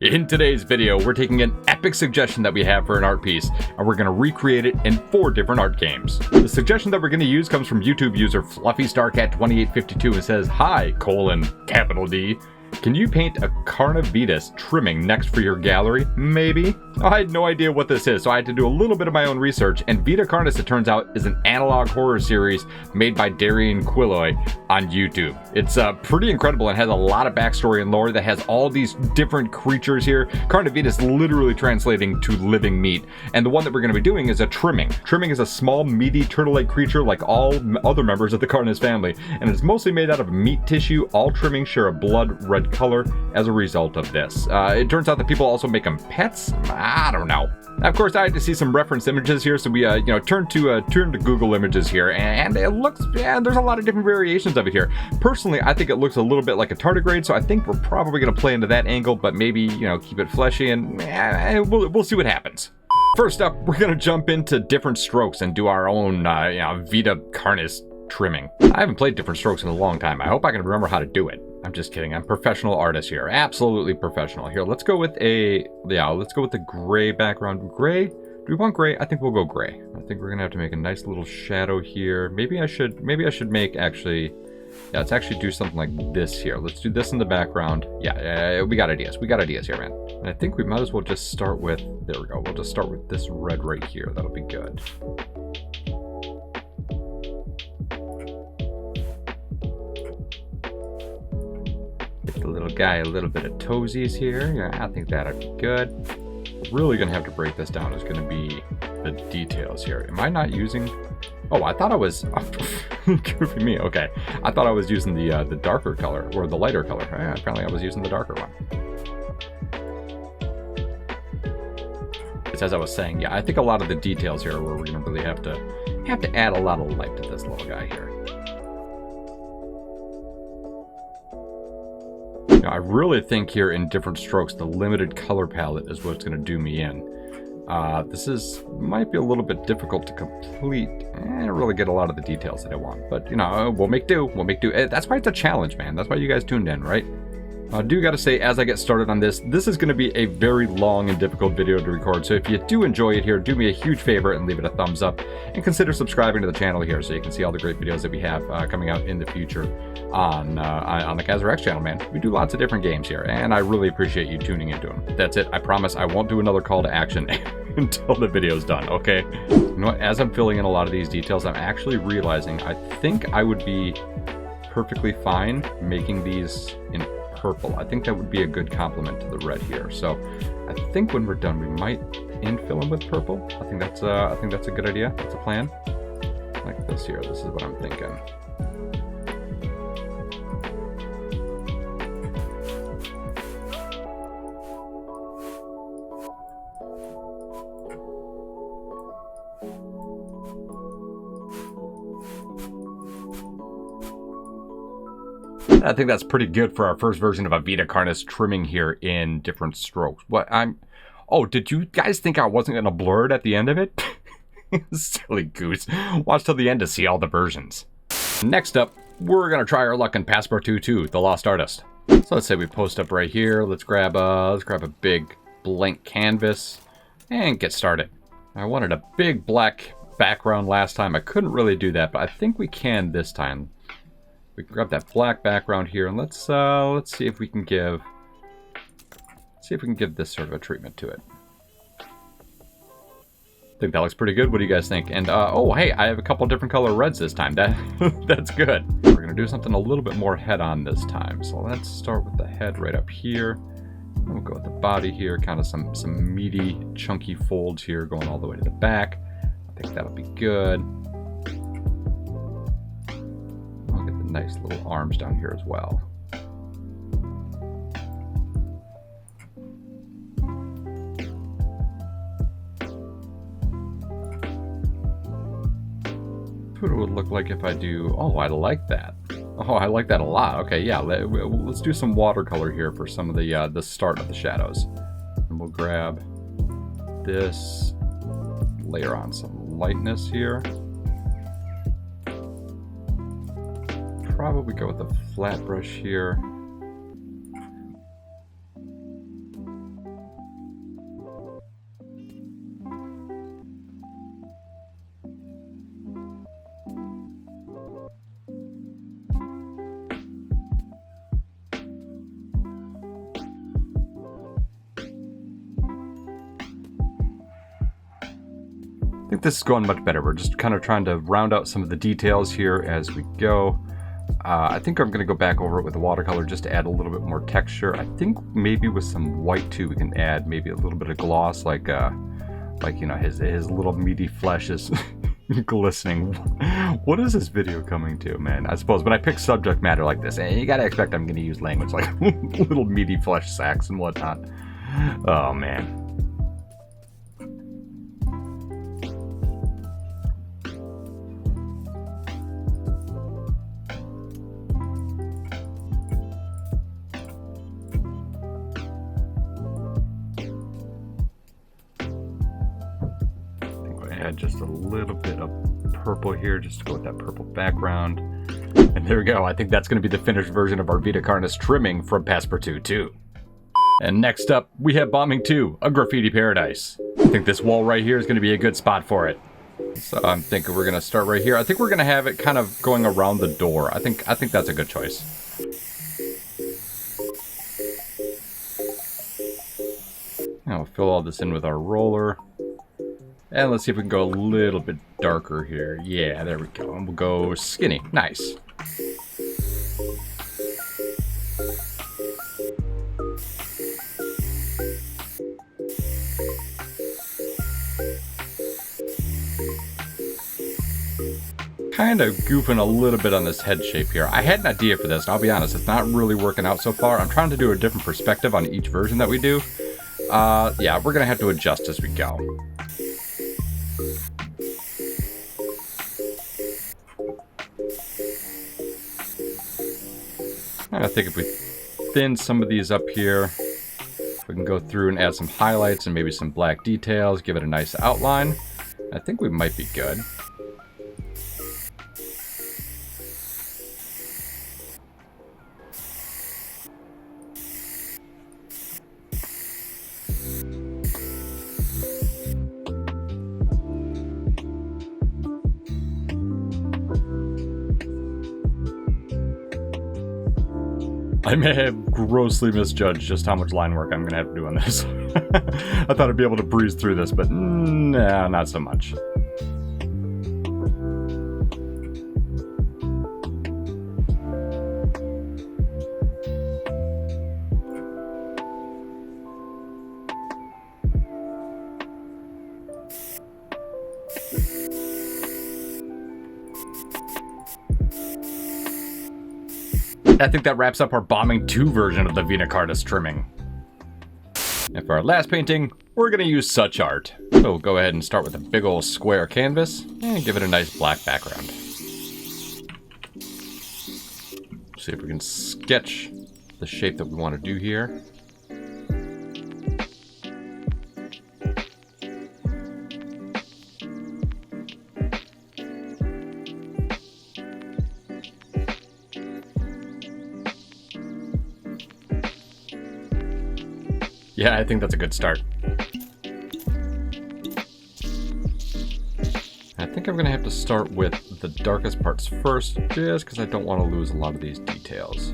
In today's video, we're taking an epic suggestion that we have for an art piece, and we're going to recreate it in 4 different art games. The suggestion that we're going to use comes from YouTube user FluffyStarCat2852 and says, "Hi, capital D. Can you paint a Carnis Trimming next for your gallery? Maybe?" I had no idea what this is, so I had to do a little bit of my own research, and Vita Carnis, it turns out, is an analog horror series made by Darian Quilloy on YouTube. It's pretty incredible and has a lot of backstory and lore that has all these different creatures here. Carnis is literally translating to living meat, and the one that we're going to be doing is a Trimming. Trimming is a small, meaty, turtle-like creature like all other members of the Carnis family, and it's mostly made out of meat tissue. All Trimmings share a blood red color as a result of this. It turns out that people also make them pets. I don't know. Of course, I had to see some reference images here, so we turned to Google Images here, and it looks, there's a lot of different variations of it here. Personally, I think it looks a little bit like a tardigrade, so I think we're probably going to play into that angle, but maybe keep it fleshy, and we'll see what happens. First up, we're going to jump into different strokes and do our own Vita Carnis Trimming. I haven't played different strokes in a long time. I hope I can remember how to do it. I'm just kidding. I'm a professional artist here. Absolutely professional. Here, let's go with the gray background. Gray? Do we want gray? I think we'll go gray. I think we're gonna have to make a nice little shadow here. Maybe I should make let's actually do something like this here. Let's do this in the background. Yeah, we got ideas. We got ideas here, man. And I think we might as well just start with, there we go. We'll just start with this red right here. That'll be good. The little guy a little bit of toesies here. Yeah, I think that'd be good. Really gonna have to break this down is gonna be the details here. Am I not using? Oh, I thought I was. Goofy me. Okay, I thought I was using the darker color or the lighter color. Apparently, I was using the darker one. It's as I was saying. Yeah, I think a lot of the details here are where we're gonna really have to add a lot of light to this little guy here. I really think here in different strokes, the limited color palette is what's going to do me in. This might be a little bit difficult to complete and really get a lot of the details that I want. But, we'll make do. We'll make do. That's why it's a challenge, man. That's why you guys tuned in, right? I do got to say, as I get started on this is going to be a very long and difficult video to record. So if you do enjoy it here, do me a huge favor and leave it a thumbs up. And consider subscribing to the channel here so you can see all the great videos that we have coming out in the future on the Kazzerx channel, man. We do lots of different games here, and I really appreciate you tuning into them. That's it. I promise I won't do another call to action until the video's done, okay? You know what? As I'm filling in a lot of these details, I'm actually realizing I think I would be perfectly fine making these in purple. I think that would be a good complement to the red here. So I think when we're done, we might infill them with purple. I think that's a good idea. That's a plan. Like this here. This is what I'm thinking. I think that's pretty good for our first version of a Vita Carnis Trimming here in different strokes. Oh, did you guys think I wasn't going to blur it at the end of it? Silly goose. Watch till the end to see all the versions. Next up, we're going to try our luck in Passpartout 2, The Lost Artist. So let's say we post up right here. Let's grab a big blank canvas and get started. I wanted a big black background last time. I couldn't really do that, but I think we can this time. We can grab that black background here, and let's see if we can give this sort of a treatment to it. I think that looks pretty good. What do you guys think? And oh, hey, I have a couple different color reds this time. That's good. We're gonna do something a little bit more head-on this time. So let's start with the head right up here. And we'll go with the body here, kind of some meaty, chunky folds here, going all the way to the back. I think that'll be good. Nice little arms down here as well. What it would look like if I do. Oh, I like that. Oh, I like that a lot. Okay, yeah. Let's do some watercolor here for some of the start of the shadows, and we'll grab this, layer on some lightness here. Probably go with a flat brush here. I think this is going much better. We're just kind of trying to round out some of the details here as we go. I think I'm going to go back over it with the watercolor just to add a little bit more texture. I think maybe with some white too, we can add maybe a little bit of gloss, like you know, his little meaty flesh is glistening. What is this video coming to, man? I suppose when I pick subject matter like this, you gotta expect I'm going to use language like little meaty flesh sacks and whatnot. Oh man. Just a little bit of purple here just to go with that purple background. And there we go. I think that's going to be the finished version of our Vita Carnis Trimming from Passpartout 2. And next up, we have Bombing 2, a graffiti paradise. I think this wall right here is going to be a good spot for it. So I'm thinking we're going to start right here. I think we're going to have it kind of going around the door. I think that's a good choice. Now we'll fill all this in with our roller. And let's see if we can go a little bit darker here. Yeah, there we go. And we'll go skinny. Nice. Kind of goofing a little bit on this head shape here. I had an idea for this, and I'll be honest, it's not really working out so far. I'm trying to do a different perspective on each version that we do. Yeah, we're going to have to adjust as we go. I think if we thin some of these up here, we can go through and add some highlights and maybe some black details, give it a nice outline. I think we might be good. I may have grossly misjudged just how much line work I'm going to have to do on this. I thought I'd be able to breeze through this, but nah, not so much. I think that wraps up our Bombing 2 version of the Vita Carnis Trimming. And for our last painting, we're going to use SuchArt. So we'll go ahead and start with a big old square canvas and give it a nice black background. See if we can sketch the shape that we want to do here. Yeah, I think that's a good start. I think I'm going to have to start with the darkest parts first, just because I don't want to lose a lot of these details.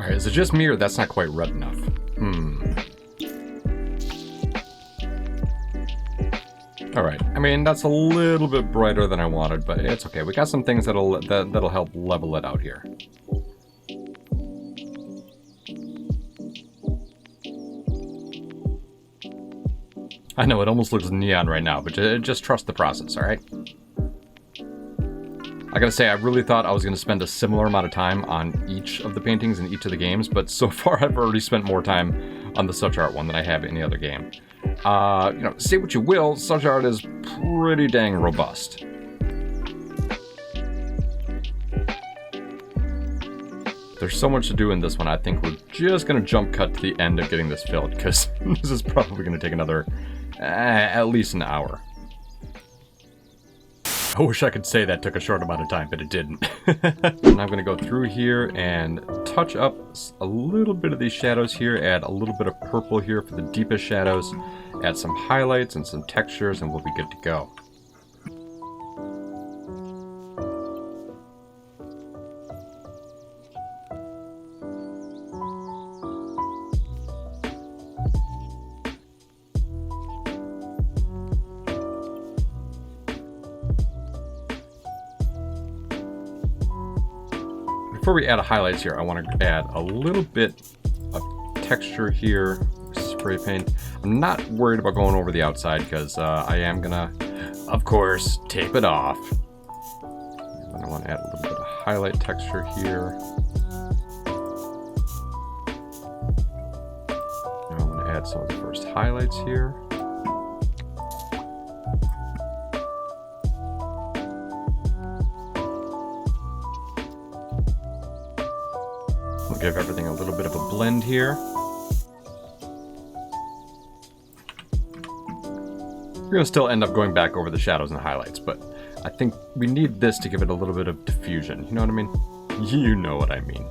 Alright, is it just me or that's not quite red enough? Alright, I mean, that's a little bit brighter than I wanted, but it's okay. We got some things that'll help level it out here. I know, it almost looks neon right now, but just trust the process, alright? I gotta say, I really thought I was gonna spend a similar amount of time on each of the paintings in each of the games, but so far I've already spent more time on the SuchArt one than I have any other game. You know, say what you will, SuchArt is pretty dang robust. There's so much to do in this one, I think we're just gonna jump cut to the end of getting this filled, because this is probably gonna take another, at least an hour. I wish I could say that took a short amount of time, but it didn't. And I'm going to go through here and touch up a little bit of these shadows here, add a little bit of purple here for the deepest shadows, add some highlights and some textures, and we'll be good to go. Before we add highlights here, I want to add a little bit of texture here, spray paint. I'm not worried about going over the outside because I am gonna, of course, tape it off. And I want to add a little bit of highlight texture here. And I want to add some of the first highlights here. We'll give everything a little bit of a blend here. We're going to still end up going back over the shadows and highlights, but I think we need this to give it a little bit of diffusion. You know what I mean? You know what I mean.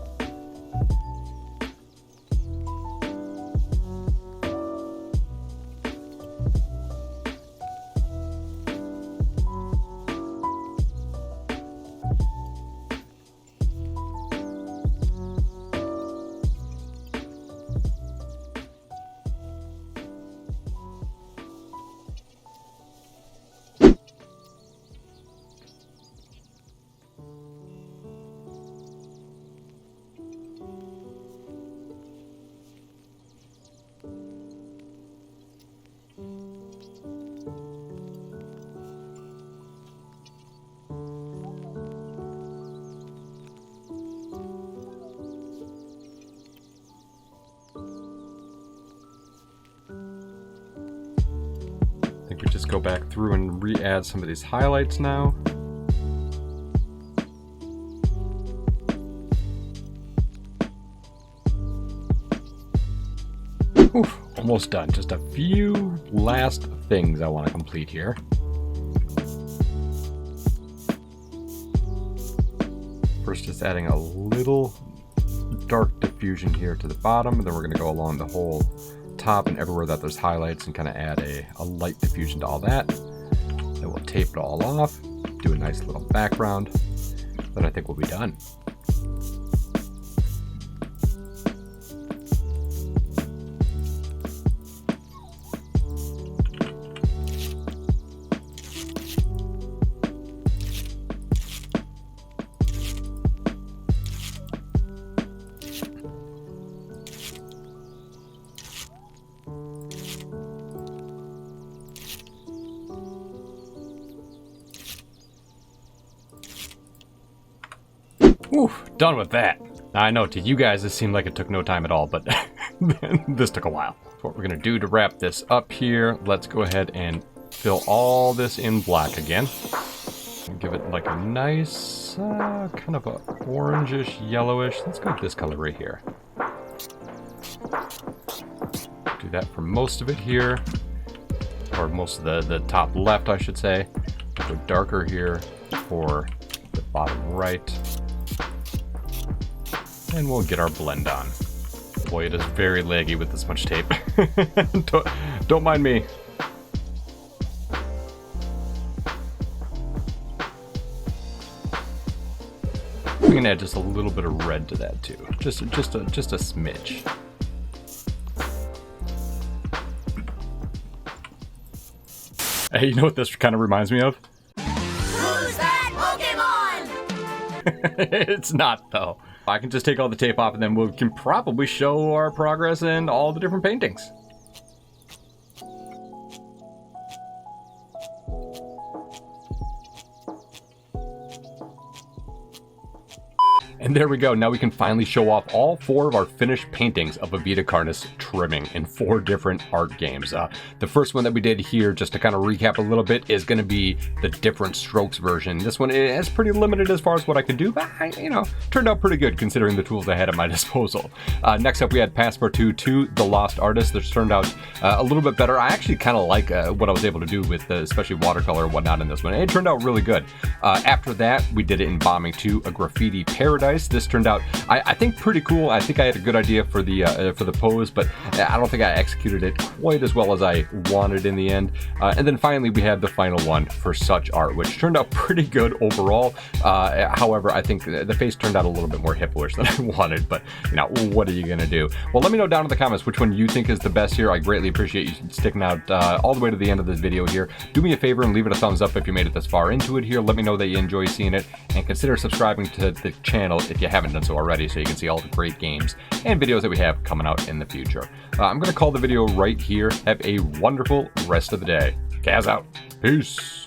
I think we just go back through and re-add some of these highlights now. Oof, almost done. Just a few last things I want to complete here. First, just adding a little dark diffusion here to the bottom, and then we're going to go along the whole top and everywhere that there's highlights and kind of add a light diffusion to all that. Then we'll tape it all off, do a nice little background, then I think we'll be done. Whew, done with that. I know to you guys this seemed like it took no time at all, but this took a while. What we're gonna do to wrap this up here, let's go ahead and fill all this in black again. And give it like a nice kind of a orangish, yellowish. Let's go with this color right here. Do that for most of it here, or most of the top left, I should say. Go darker here for the bottom right. And we'll get our blend on. Boy, it is very laggy with this much tape. don't mind me. We can add just a little bit of red to that too. Just a smidge. Hey, you know what this kind of reminds me of? Who's that Pokemon? It's not though. I can just take all the tape off and then we can probably show our progress in all the different paintings. And there we go. Now we can finally show off all 4 of our finished paintings of a Vita Carnis Trimming in 4 different art games. The first one that we did here, just to kind of recap a little bit, is going to be the different strokes version. This one is pretty limited as far as what I could do, but turned out pretty good considering the tools I had at my disposal. Next up, we had Passpartout 2, The Lost Artist. This turned out a little bit better. I actually kind of like what I was able to do with especially watercolor and whatnot in this one. It turned out really good. After that, we did it in Bombing 2, A Graffiti Paradise. This turned out, I think, pretty cool. I think I had a good idea for the pose, but I don't think I executed it quite as well as I wanted in the end. And then finally, we had the final one for SuchArt, which turned out pretty good overall. However, I think the face turned out a little bit more hippo-ish than I wanted, but what are you gonna do? Well, let me know down in the comments which one you think is the best here. I greatly appreciate you sticking out all the way to the end of this video here. Do me a favor and leave it a thumbs up if you made it this far into it here. Let me know that you enjoy seeing it, and consider subscribing to the channel if you haven't done so already, so you can see all the great games and videos that we have coming out in the future. I'm going to call the video right here. Have a wonderful rest of the day. Kaz out. Peace.